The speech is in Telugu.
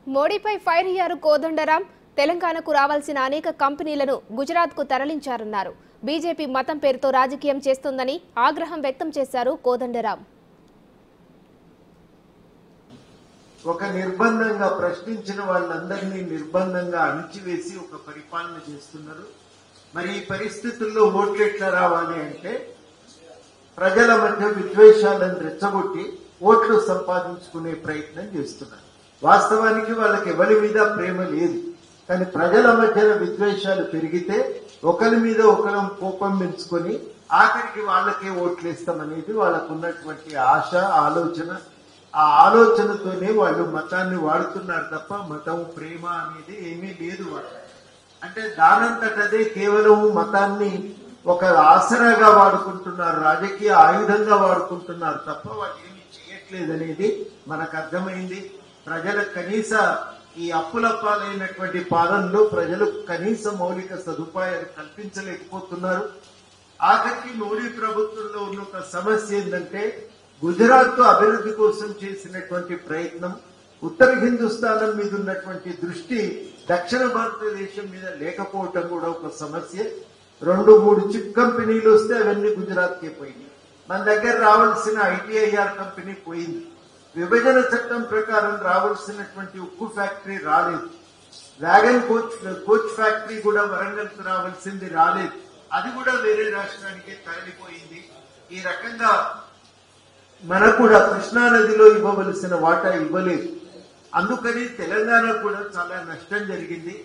మోడీపై ఫైర్ అయ్యారు కోదండరాం. తెలంగాణకు రావాల్సిన అనేక కంపెనీలను గుజరాత్కు తరలించారన్నారు. బీజేపీ మతం పేరుతో రాజకీయం చేస్తుందని ఆగ్రహం వ్యక్తం చేశారు కోదండరాం. ఒక నిర్బంధంగా ప్రశ్నించిన వాళ్ళందరినీ నిర్బంధంగా అణిచివేసి ఒక పరిపాలన చేస్తున్నారు. మరి ఈ పరిస్థితుల్లో ఓట్లు ఎట్లా రావాలి అంటే ప్రజల మధ్య విద్వేషాలను రెచ్చగొట్టి ఓట్లు సంపాదించుకునే ప్రయత్నం చేస్తున్నారు. వాస్తవానికి వాళ్ళకి ఎవరి మీద ప్రేమ లేదు, కానీ ప్రజల మధ్యన విద్వేషాలు పెరిగితే ఒకరి మీద ఒకరం కోపం పెంచుకొని ఆఖరికి వాళ్ళకే ఓట్లేస్తామనేది వాళ్ళకు ఉన్నటువంటి ఆశ, ఆలోచన. ఆ ఆలోచనతోనే వాళ్ళు మతాన్ని వాడుతున్నారు తప్ప మతం, ప్రేమ అనేది ఏమీ లేదు వాళ్ళు. అంటే దానంతటదే కేవలం మతాన్ని ఒక ఆసరాగా వాడుకుంటున్నారు, రాజకీయ ఆయుధంగా వాడుకుంటున్నారు తప్ప వాళ్ళు ఏమీ చేయట్లేదనేది మనకు అర్థమైంది. ప్రజలకు కనీస ఈ అప్పుల పాలైనటువంటి పాలనలో ప్రజలకు కనీస మౌలిక సదుపాయాలు కల్పించలేకపోతున్నారు. ఆఖరికి మోడీ ప్రభుత్వంలో ఉన్న ఒక సమస్య ఏంటంటే గుజరాత్ అభివృద్ధి కోసం చేసినటువంటి ప్రయత్నం, ఉత్తర హిందుస్థానం మీద ఉన్నటువంటి దృష్టి దక్షిణ భారతదేశం మీద లేకపోవటం కూడా ఒక సమస్య. 2-3 చిప్ కంపెనీలు వస్తే అవన్నీ గుజరాత్కే పోయింది. మన దగ్గర రావాల్సిన ITIR కంపెనీ పోయింది. విభజన చట్టం ప్రకారం రావాల్సినటువంటి ఉక్కు ఫ్యాక్టరీ రాలేదు. వ్యాగన్ కోచ్ ఫ్యాక్టరీ కూడా వరంగల్కు రావాల్సింది రాలేదు. అది కూడా వేరే రాష్ట్రానికి తరలిపోయింది. ఈ రకంగా మనకు కూడా కృష్ణానదిలో ఇవ్వవలసిన వాటా ఇవ్వలేదు. అందుకని తెలంగాణ కూడా చాలా నష్టం జరిగింది.